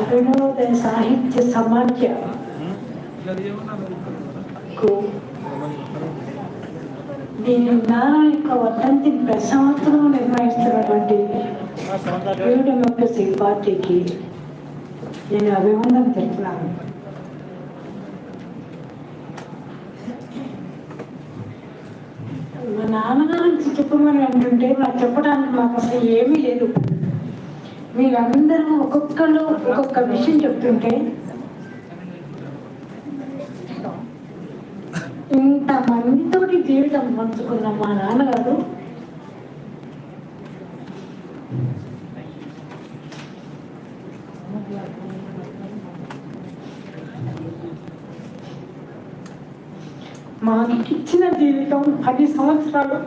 అరుణోదయ సాహిత్య సమాఖ్యకు దీని జ్ఞానం యొక్క వర్ధంతిని ప్రతి సంవత్సరం నిర్వహిస్తున్నటువంటి న్యూ డెమోక్రసీ పార్టీకి నేను అభివందనం తెలుపుతున్నాను. మా నాన్నగారి నుంచి చెప్పమని అంటుంటే నాకు చెప్పడానికి మాకు అసలు ఏమీ లేదు. మీరందరూ ఒక్కొక్కరు ఒక్కొక్క విషయం చెప్తుంటే ఇంతమందితోటి జీవితం పంచుకున్న మా నాన్నగారు మాకు ఇచ్చిన జీవితం 10 సంవత్సరాలు.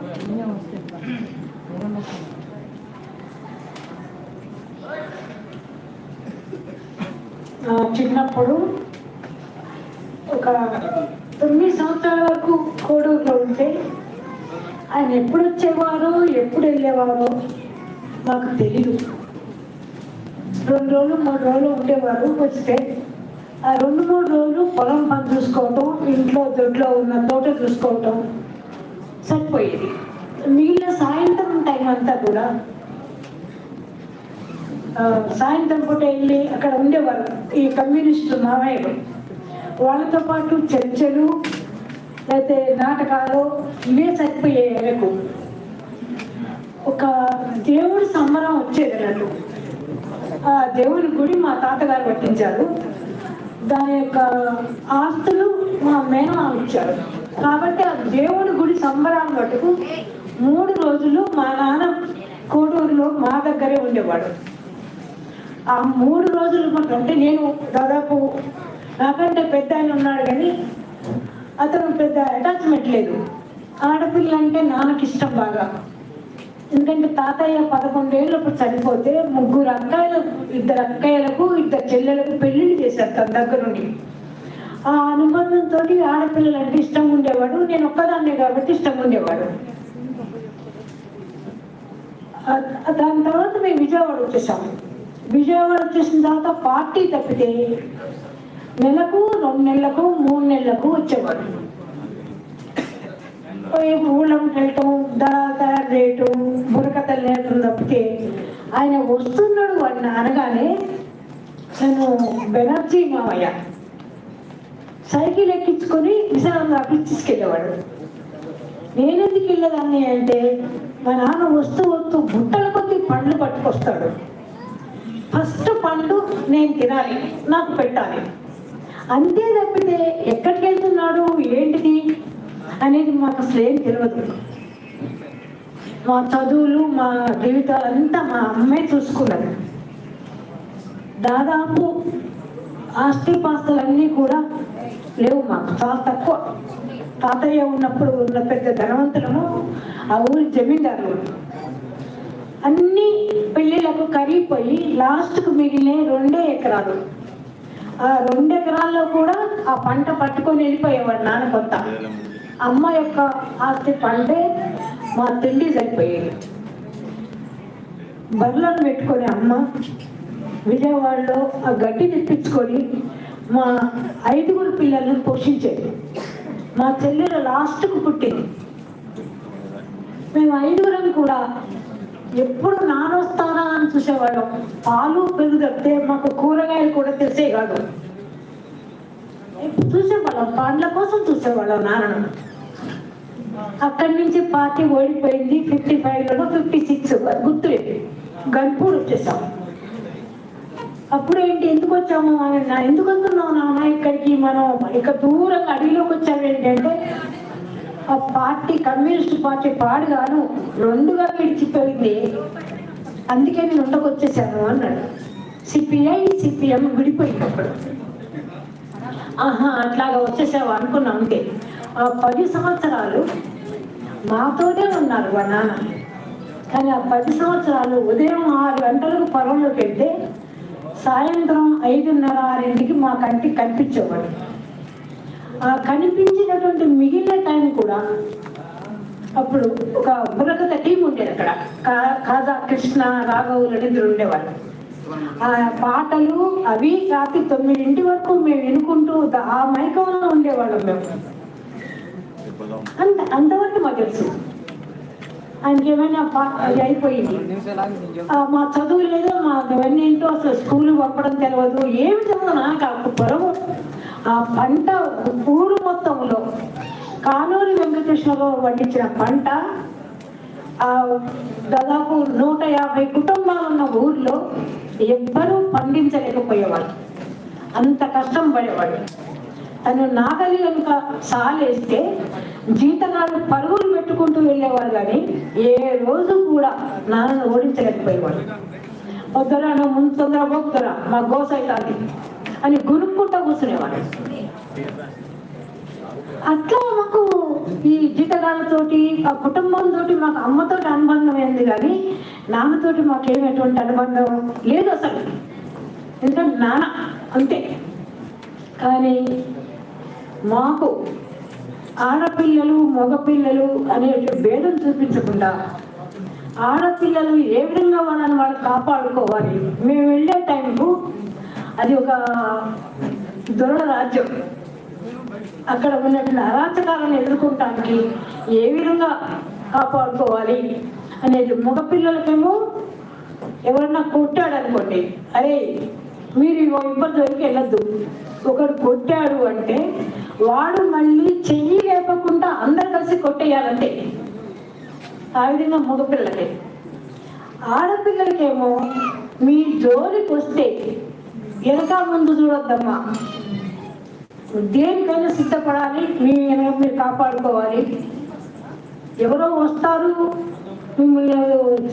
చిన్నప్పుడు ఒక 9 సంవత్సరాల వరకు కోడూరులో ఉంటే ఆయన ఎప్పుడు వచ్చేవారో ఎప్పుడు వెళ్ళేవారో మాకు తెలీదు. 2 రోజులు 3 రోజులు ఉండేవారు. వస్తే ఆ 2-3 రోజులు పొలం పని చూసుకోవటం, ఇంట్లో దొడ్లో ఉన్న తోట చూసుకోవటం సరిపోయేది. మిగిలిన సాయంత్రం టైం అంతా కూడా సాయంత్రం పూట వెళ్ళి అక్కడ ఉండేవారు ఈ కమ్యూనిస్టు మావయ్యలు. వాళ్ళతో పాటు చర్చలు లేకపోతే నాటకాలు ఇవే సరిపోయేకు ఒక దేవుడి సంబరం వచ్చేది అన్నట్టు. ఆ దేవుని గుడి మా తాతగారు కట్టించారు. దాని యొక్క ఆస్తులు మా మేనమామ ఇచ్చారు. కాబట్టి ఆ దేవుని గుడి సంబరాలు మటుకు 3 రోజులు మా నాన్న కోడూరులో మా దగ్గరే ఉండేవాడు. ఆ 3 రోజులు మటు అంటే నేను దాదాపు నాకంటే పెద్ద ఆయన ఉన్నాడు కానీ అతను పెద్ద అటాచ్మెంట్ లేదు. ఆడపిల్ల అంటే నాన్నకి ఇష్టం బాగా. ఎందుకంటే తాతయ్య 11 ఏళ్ళప్పుడు చనిపోతే 2 అక్కయ్యలు 2 అక్కయ్యలకు 2 చెల్లెలకు పెళ్లిళ్ళు చేశారు తన దగ్గర నుండి. ఆ అనుబంధంతో ఆడపిల్లలు అంటే ఇష్టం ఉండేవాడు. నేను ఒక్కదాన్నే కాబట్టి ఇష్టం ఉండేవాడు. దాని తర్వాత మేము విజయవాడ వచ్చేసాము. విజయవాడ వచ్చేసిన తర్వాత పార్టీ తప్పితే నెలకు 2 నెలలకు 3 నెలలకు వచ్చేవాడు. ఊళ్ళకి వెళ్ళటం, తయారు చేయటం, బుర్రకథలు నేర్పడం తప్పితే ఆయన వస్తున్నాడు వాడిని అనగానే నేను బెనర్జీ మామయ్య సైకిల్ ఎక్కించుకొని విశాలంగా తీసుకెళ్ళేవాడు. నేనెందుకు వెళ్ళేదాన్ని అంటే మా నాన్న వస్తూ బుట్టల కొద్ది పండ్లు పట్టుకొస్తాడు. ఫస్ట్ పండు నేను తినాలి, నాకు పెట్టాలి. అంతే తప్పితే ఎక్కడికి వెళ్తున్నాడు ఏంటిది అనేది మాకు అసలు ఏం తెలియదు. మా చదువులు మా జీవితాలంతా మా అమ్మే చూసుకున్నది. దాదాపు ఆస్తిపాస్తులన్నీ కూడా లేవు మాకు, చాలా తక్కువ. తాతయ్య ఉన్నప్పుడు ఉన్న పెద్ద ధనవంతులము ఆ ఊరి జమీందారులు. అన్ని పెళ్ళిళ్ళకు కరిగిపోయి లాస్ట్కు మిగిలిన 2 ఎకరాలు. ఆ 2 ఎకరాల్లో కూడా ఆ పంట పట్టుకొని వెళ్ళిపోయేవాడు నాన్న. కొత్త అమ్మ యొక్క ఆస్తి పంటే మా తిండి సరిపోయేది. బర్లను పెట్టుకొని అమ్మ విజయవాడలో ఆ గడ్డి తెప్పించుకొని మా 5 పిల్లలను పోషించేది. మా చెల్లెలు లాస్ట్కు పుట్టింది. మేము 5 కూడా ఎప్పుడు నానొస్తానా అని చూసేవాళ్ళం. పాలు పెరుగు తప్పితే మాకు కూరగాయలు కూడా తెలిసే కాదు. చూసేవాళ్ళం, పండ్ల కోసం చూసేవాళ్ళం నాన్నను. అక్కడి నుంచి పార్టీ ఓడిపోయింది. 55లో 56 గుర్తులేదు. గన్పూర్ వచ్చేసాం. అప్పుడు ఏంటి ఎందుకు వచ్చాము అని, ఎందుకు వస్తున్నావు నాన్న ఇక్కడికి, మనం ఇక దూరంగా అడవిలోకి వచ్చాము ఏంటంటే ఆ పార్టీ కమ్యూనిస్ట్ పార్టీ పాడుగాను 2గా విడిచిపోయింది, అందుకే నేను ఉండకొచ్చేసాను అన్నాడు. సిపిఐ సిపిఎం విడిపోయింది అప్పుడు. అట్లాగా వచ్చేసావు అనుకున్నాం. అంతే. ఆ 10 సంవత్సరాలు మాతోనే ఉన్నారు మా నాన్న. కానీ ఆ 10 సంవత్సరాలు ఉదయం 6 గంటలకు పొలంలోకి వెళ్తే సాయంత్రం 5:30-6కి మా కంటికి కనిపించేవాడు. ఆ కనిపించినటువంటి మిగిలిన టైం కూడా అప్పుడు ఒక బుర్రకథ టీం ఉండేది అక్కడ. కాజా కృష్ణ, రాఘవులు 2 ఉండేవాళ్ళు. ఆ పాటలు అవి రాత్రి 9 వరకు మేము వినుకుంటూ ఆ మైకంలో ఉండేవాళ్ళం మేము. అంతవరకు మాకు తెలుసు. ఆయనకి ఏమైనా అది అయిపోయింది. మా చదువు లేదు, మా అవన్నీ ఏంటో అసలు స్కూల్ పంపడం తెలియదు, ఏమి తెలియదు నాకు. పొరవు ఆ పంట ఊరు మొత్తంలో కానూరి వెంకటేశ్వరరావు పండించిన పంట దాదాపు 150 కుటుంబాలు ఉన్న ఊర్లో ఎవ్వరూ పండించలేకపోయేవాడు. అంత కష్టం పడేవాడు. తను నాగలి కనుక సాలేస్తే జీతగాళ్ళు పరుగులు పెట్టుకుంటూ వెళ్ళేవాడు, కానీ ఏ రోజు కూడా నాన్నను ఓడించలేకపోయేవాడు. వద్దరా నువ్వు ముందు తొందర పోతురా, మా గోస అవుతుంది అని గునుక్కుంటూ కూర్చునేవాడు. అట్లా మాకు ఈ జీతగాళ్ళతోటి ఆ కుటుంబంతో మాకు అమ్మతోటి అనుబంధం ఏంది, కానీ నాన్నతోటి మాకేమి ఎటువంటి అనుబంధం లేదు అసలు. ఎందుకంటే నాన్న అంతే. కానీ మాకు ఆడపిల్లలు మగపిల్లలు అనే భేదం చూపించకుండా ఆడపిల్లలు ఏ విధంగా వాళ్ళని వాళ్ళు కాపాడుకోవాలి. మేము వెళ్ళే టైంకు అది ఒక దొరల రాజ్యం. అక్కడ ఉన్నటువంటి అరాచకాలను ఎదుర్కొనడానికి ఏ విధంగా కాపాడుకోవాలి అనేది. మగపిల్లలకేమో ఎవరన్నా కొట్టాడు అనుకోండి, అరే మీరు ఇబ్బంది వరకు వెళ్ళద్దు. ఒకడు కొట్టాడు అంటే వాడు మళ్ళీ చెయ్యి లేపకుండా అందరు కలిసి కొట్టేయాలంటే. ఆ విధంగా మగపిల్లలకే. ఆడపిల్లలకేమో మీ జోలికి వస్తే వెనక ముందు చూడొద్దమ్మా, దేనికైనా సిద్ధపడాలి, మీరు కాపాడుకోవాలి. ఎవరో వస్తారు మిమ్మల్ని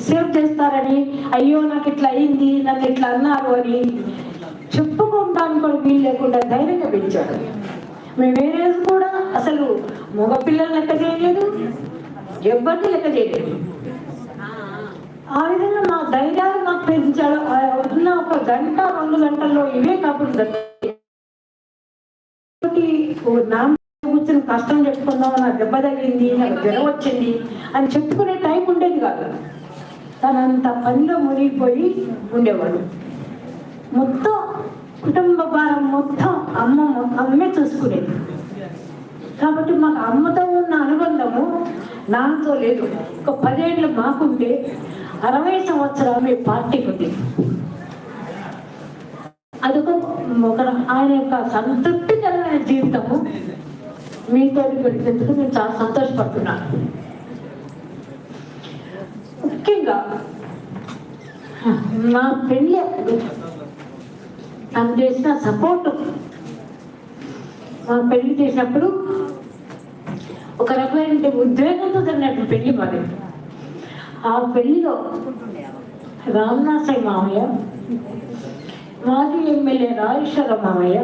సేవ్ చేస్తారని, అయ్యో నాకు ఇట్లా అయింది, నన్ను ఇట్లా అన్నారు అని చెప్పుకోవడానికి కూడా వీలు లేకుండా ధైర్యంగా పెంచాడు. మేము వేరే కూడా అసలు మగపిల్లలు లెక్క చేయలేదు, ఎవరిని లెక్క చేయలేదు. ఆ విధంగా మా ధైర్యాలు మాకు పెంచాడు. ఉన్న 1 గంట 2 గంటల్లో ఇవే కాకుండా కూర్చొని కష్టం చెప్పుకుందాం, నాకు దెబ్బ తగిలింది, నాకు జ్వరం వచ్చింది అని చెప్పుకునే టైం ఉండేది కాదు. తనంత పనిలో మునిగిపోయి ఉండేవాడు. మొత్తం కుటుంబ భారం మొత్తం అమ్మే చూసుకునేది. కాబట్టి మాకు అమ్మతో ఉన్న అనుబంధము నాన్నతో లేదు. ఒక 10 ఏళ్ళు మాకుంటే 60 సంవత్సరాలు మీ పార్టీకి ఉంది. అదొక ఆయన యొక్క సంతృప్తికరమైన జీవితము మీతో గడిపేందుకు నేను చాలా సంతోషపడుతున్నాను. ముఖ్యంగా నా పెళ్ళి నాకు చేసిన సపోర్టు, మా పెళ్లి చేసినప్పుడు ఒక రకమైన ఉద్వేగంతో జరిగినట్టు పెళ్లి మరి. ఆ పెళ్లిలో రామనాథయ్య మామయ్య, మాజీ ఎమ్మెల్యే రాజేశ్వర మామయ్య,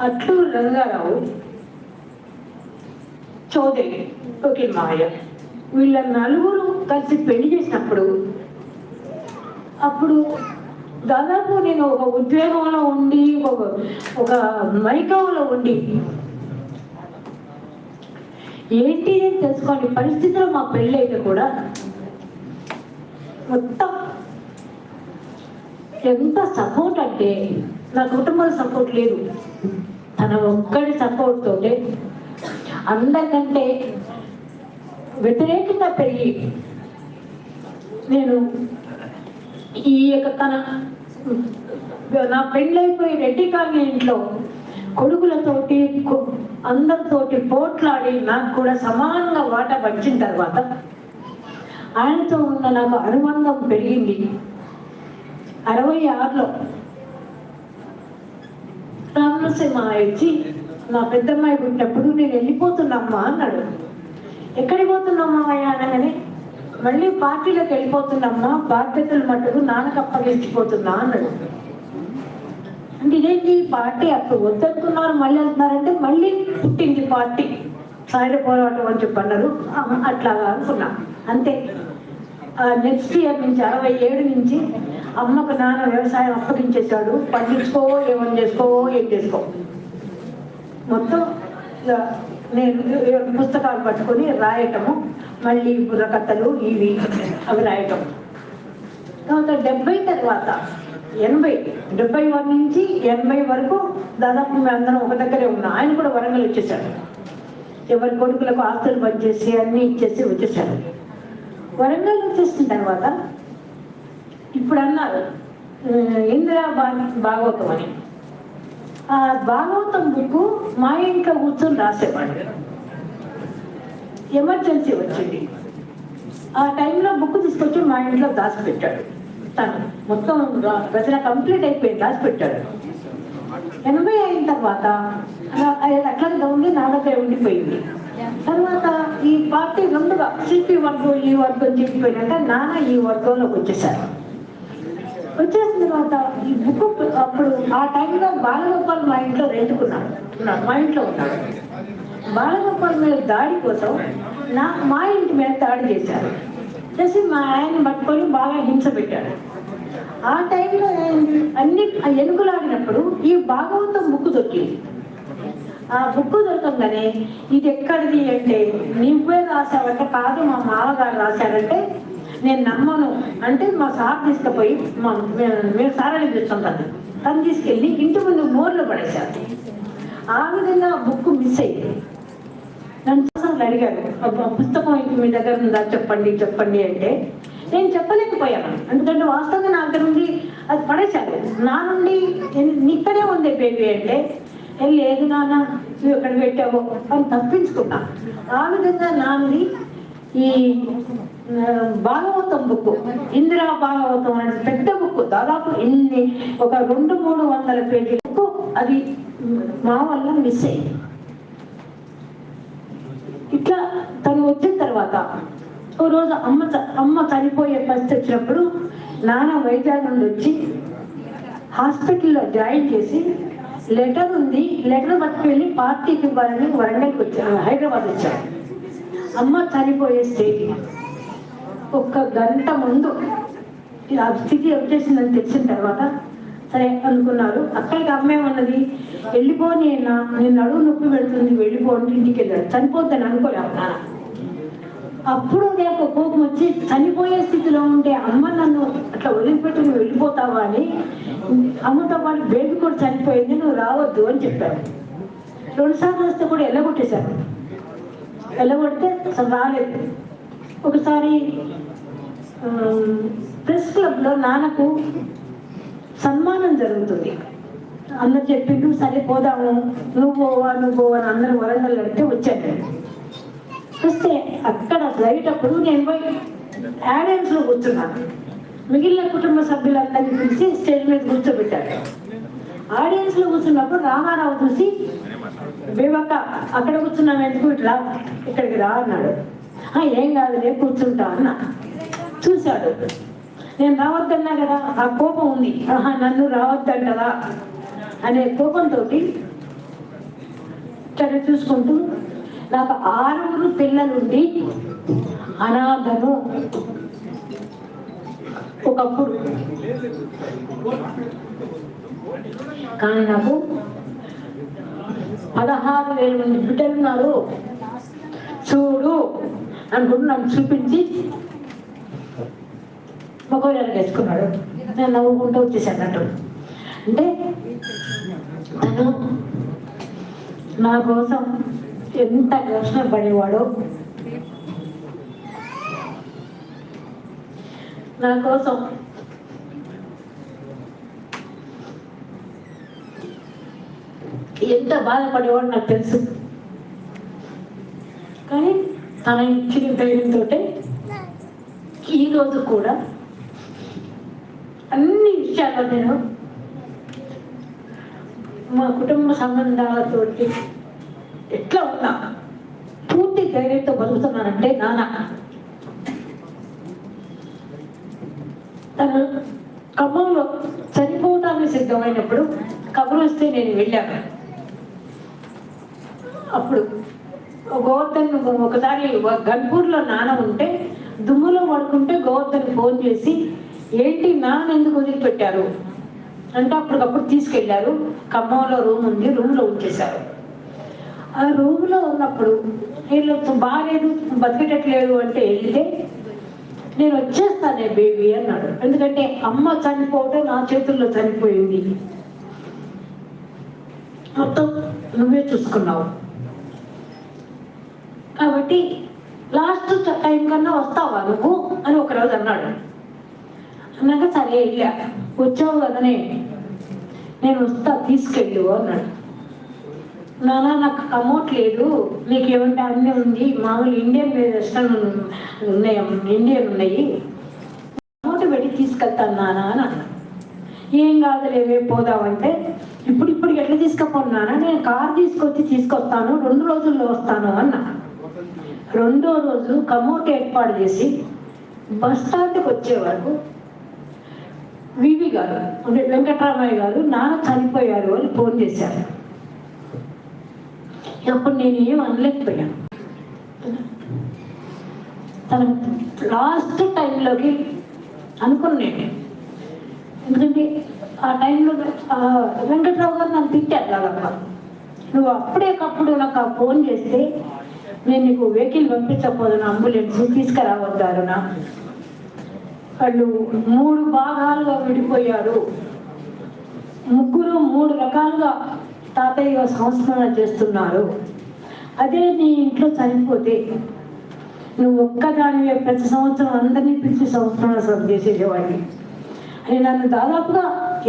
అట్లూరు రంగారావు, చౌదరి ఓకే మామయ్య, వీళ్ళ 4 కలిసి పెళ్లి చేసినప్పుడు అప్పుడు దాదాపు నేను ఒక ఉద్వేగంలో ఉండి ఒక మైకంలో ఉండి ఏంటి అని తెలుసుకోని పరిస్థితిలో మా పెళ్ళి అయితే కూడా మొత్తం ఎంత సపోర్ట్ అంటే నా కుటుంబం సపోర్ట్ లేదు, తన ఒక్కడి సపోర్ట్ తోటే అందరికంటే వ్యతిరేకంగా పెరిగి నేను ఈ యొక్క నా పెళ్ళైపోయి రెడ్డి కాలనీ ఇంట్లో కొడుకులతోటి అందరితోటి పోట్లాడి నాకు కూడా సమానంగా వాటా వచ్చిన తర్వాత ఆయనతో ఉన్న నాకు అనుబంధం పెరిగింది. 66లో రామనరసింహ వచ్చి మా పెద్దమ్మాయి పుట్టినప్పుడు నేను వెళ్ళిపోతున్నామ్మా అన్నాడు. ఎక్కడికి పోతున్నామ్మా అయ్యా అనగానే మళ్ళీ పార్టీలోకి వెళ్ళిపోతున్నామ్మా, బాధ్యతలు మట్టుకు నాన్నకు అప్పగించిపోతున్నా అన్నాడు. అంటే ఇదేంటి పార్టీ అప్పుడు వద్దనుకున్నారు మళ్ళీ వెళ్తున్నారంటే మళ్ళీ పుట్టింది పార్టీ, సాయుధ పోరాటం అని చెప్పి అన్నారు. అట్లాగా అనుకున్నా అంతే. నెక్స్ట్ ఇయర్ నుంచి 67 నుంచి అమ్మకు నాన్న వ్యవసాయం అప్పగించేశాడు. పండించుకోవో ఏమని చేసుకోవో ఏం చేసుకో, మొత్తం నేను పుస్తకాలు పట్టుకొని రాయటము, మళ్ళీ బుర్రకథలు ఇవి అవి రాయటం. తర్వాత 70 తర్వాత 71 నుంచి 80 వరకు దాదాపు మేము అందరం ఒక దగ్గరే ఉన్నాం. ఆయన కూడా వరంగల్ వచ్చేసాడు. ఎవరి కొడుకులకు ఆస్తులు పనిచేసి అన్నీ ఇచ్చేసి వచ్చేసాడు. వరంగల్ వచ్చేసిన తర్వాత ఇప్పుడు అన్నారు ఇందిరా భాగవతం అని. ఆ భాగవతం బుక్ మా ఇంట్లో కూర్చొని రాసేవాడు. ఎమర్జెన్సీ వచ్చింది, ఆ టైంలో బుక్ తీసుకొచ్చి మా ఇంట్లో దాచిపెట్టాడు. తను మొత్తం రచన కంప్లీట్ అయిపోయింది, దాచిపెట్టాడు. 80 అయిన తర్వాత అట్లా ఉండి నా దగ్గర ఉండిపోయింది. తర్వాత ఈ పార్టీ రెండుగా సిపి వర్గం ఈ వర్గం చెప్పిపోయినాక నాన్న ఈ వర్గంలోకి వచ్చేసారు. వచ్చేసిన తర్వాత ఈ బుక్ అప్పుడు ఆ టైంలో బాలగోపాల్ మా ఇంట్లో రెండుకున్నాడు, మా ఇంట్లో ఉన్నాడు. బాలగోపాల్ మీద దాడి కోసం మా ఇంటి మీద దాడి చేశారు. చేసి మా ఆయన పట్టుకొని బాగా హింస పెట్టాడు. ఆ టైంలో అన్ని ఎనుగులాడినప్పుడు ఈ భాగవతం బుక్ దొరికింది. ఆ బుక్ దొరకంగానే ఇది ఎక్కడిది అంటే నువ్వే రాశావంటే, కాదు మా మామగారు రాశారంటే నేను నమ్మను అంటే మా సార్ తీసుకుపోయి మేము సారాలు తెచ్చుకుంటాను, తను తీసుకెళ్ళి ఇంటి ముందు మోర్లో పడేశారు. ఆ విధంగా బుక్ మిస్ అయ్యింది. నన్ను చాలాసార్లు అడిగారు, పుస్తకం మీ దగ్గర ఉందా చెప్పండి అంటే నేను చెప్పలేకపోయాను. ఎందుకంటే వాస్తవంగా నా దగ్గర నుండి అది పడేశారు. నా నుండి ఇక్కడే ఉంది బేబీ అంటే లేదు నాన్న నువ్వు ఎక్కడ పెట్టావో అని తప్పించుకున్నా. ఆ విధంగా నాది ఈ భాగవతం బుక్, ఇందిరా భాగవతం అనే పెద్ద బుక్, దాదాపు ఒక 200-300 పేజీల బుక్, అది మా వల్ల మిస్ అయింది. ఇట్లా తను వచ్చిన తర్వాత ఓ రోజు అమ్మ చనిపోయే పరిస్థితి వచ్చినప్పుడు నాన్న వైజాగ్ నుండి వచ్చి హాస్పిటల్లో జాయిన్ చేసి లెటర్ ఉంది, లెటర్ పట్టుకెళ్ళి పార్టీకి ఇవ్వాలని వరంగల్కి వచ్చాను, హైదరాబాద్ వచ్చాను. అమ్మ చనిపోయే స్టేజ్ 1 గంట ముందు ఆ స్థితి వచ్చేసిందని తెలిసిన తర్వాత సరే అనుకున్నారు. అక్కడికి అమ్మేమన్నది, వెళ్ళిపోని అన్నా నేను నడువు నొప్పి పెడుతుంది వెళ్ళిపోండి, ఇంటికి వెళ్ళాడు. చనిపోద్దని అనుకోలేము నాన్న. అప్పుడు నాకు కోపం వచ్చి చనిపోయే స్థితిలో ఉంటే అమ్మ నన్ను అట్లా వదిలిపెట్టి నువ్వు వెళ్ళిపోతావా అని, అమ్మతో పాటు బేబీ కూడా చనిపోయింది, నువ్వు రావద్దు అని చెప్పాడు. 2 సార్లు వస్తే కూడా ఎల్లగొట్టేశాను. ఎల్లగొడితే అసలు రాలేదు. ఒకసారి ప్రెస్ క్లబ్లో నాన్నకు సన్మానం జరుగుతుంది. అందరు చెప్పిండు సరే పోదాము, నువ్వు పోవా అని అందరూ వరంగల్ అంటే వచ్చాను. వస్తే అక్కడ ఫ్లైట్ అప్పుడు నేను పోయి ఆడియన్స్లో కూర్చున్నాను. మిగిలిన కుటుంబ సభ్యులందరినీ పిలిచి స్టేజ్ మీద కూర్చోబెట్టారు. ఆడియన్స్లో కూర్చున్నప్పుడు రామారావు చూసి బేవక్క అక్కడ కూర్చున్నాం ఎందుకు, ఇట్లా ఇక్కడికి రా అన్నాడు. ఏం కాదులే కూర్చుంటా అన్న. చూశాడు, నేను రావద్దన్నా కదా, ఆ కోపం ఉంది, నన్ను రావద్దంటదా అనే కోపంతో ఇక్కడ చూసుకుంటూ నాకు 6 పిల్లలుండి అనాథను ఒకప్పుడు, కానీ నాకు 16,000 మంది బిడ్డలున్నారు చూడు అనుకుంటూ నన్ను చూపించి మొగోయాలు వేసుకున్నాడు. నేను నవ్వుకుంటూ వచ్చేసానట్టు. అంటే తను నా కోసం ఎంత కష్టపడేవాడో, నా కోసం ఎంత బాధపడేవాడు నాకు తెలుసు. కానీ తన ఇచ్చిన ధైర్యంతో ఈరోజు కూడా అన్ని విషయాల్లో నేను మా కుటుంబ సంబంధాలతోటి ఎట్లా ఉన్నా పూర్తి ధైర్యంతో బతుకుతున్నానంటే నాన్న. తను ఖమ్మంలో చనిపోవటానికి సిద్ధమైనప్పుడు కబురు వస్తే నేను వెళ్ళాను. అప్పుడు గోవర్ధన్ ఒకసారి గన్పూర్లో నాన్న ఉంటే దుమ్ములో పడుకుంటే గోవర్ధన్ ఫోన్ చేసి ఏంటి నాన్న ఎందుకు వదిలిపెట్టారు అంటే అప్పటికప్పుడు తీసుకెళ్లారు. ఖమ్మంలో రూమ్ ఉంది, రూమ్లో ఉంచేశారు. ఆ రూమ్లో ఉన్నప్పుడు వీళ్ళు బాగాలేదు బతికేటట్లేదు అంటే వెళ్తే నేను వచ్చేస్తానే బేబీ అన్నాడు. ఎందుకంటే అమ్మ చనిపోవటం నా చేతుల్లో చనిపోయింది, మొత్తం నువ్వే చూసుకున్నావు కాబట్టి లాస్ట్ టైం కన్నా వస్తావా నువ్వు అని ఒకరోజు అన్నాడు. అన్నాక సరే వెళ్ళా. వచ్చావు కదనే, నేను వస్తా తీసుకెళ్ళు అన్నాడు. నాన్న నాకు కమోట్ లేదు, నీకేమంటే అన్నీ ఉంది, మామూలు ఇండియన్ వెస్టర్న్ ఉన్నాయి, ఇండియన్ ఉన్నాయి, కమోట్ పెట్టి తీసుకెళ్తాను నాన్న అని అన్నా. ఏం కాదులేవే పోదామంటే, ఇప్పుడు ఎట్లా తీసుకుపోన్నానా, నేను కార్ తీసుకొస్తాను, 2 రోజుల్లో వస్తాను అన్నా. 2వ రోజు కమోట్ ఏర్పాటు చేసి బస్ స్టాండ్కి వచ్చే వరకు వివి గారు అంటే వెంకటరామయ్య గారు నాన్న చనిపోయారు అని ఫోన్ చేశారు. అప్పుడు నేను ఏం అనలేకపోయాను. తన లాస్ట్ టైంలోకి అనుకున్నాను. ఎందుకంటే ఆ టైంలో వెంకట్రావు గారు నన్ను తిట్టారు కాదమ్మా, నువ్వు అప్పుడేకప్పుడు నాకు ఆ ఫోన్ చేస్తే నేను నీకు వెహికల్ పంపించకపోదును, అంబులెన్స్ తీసుకురావద్దారునా. వాళ్ళు 3 భాగాలుగా విడిపోయారు, ముగ్గురు 3 రకాలుగా తాతయ్య సంస్మరణ చేస్తున్నారు. అదే నీ ఇంట్లో చనిపోతే నువ్వు ఒక్కదానివే ప్రతి సంవత్సరం అందరినీ పిలిచి సంస్మరణ చేసేవాడిని అని నన్ను దాదాపుగా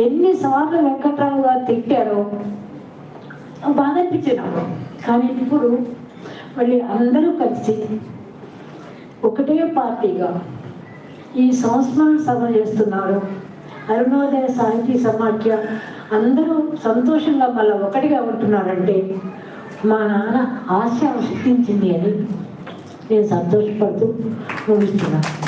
ఎన్నిసార్లు వెంకట్రావు గారు తిట్టారో బాధ అనిపించినాము. కానీ ఇప్పుడు మళ్ళీ అందరూ కలిసి ఒకటే పార్టీగా ఈ సంస్మరణ సభ చేస్తున్నారు. అరుణోదయ సాహితీ సమాఖ్య అందరూ సంతోషంగా మళ్ళీ ఒకటిగా ఉంటున్నారంటే మా నాన్న ఆశ సిద్ధించింది అని నేను సంతోషపడుతూ ముగిస్తున్నాను.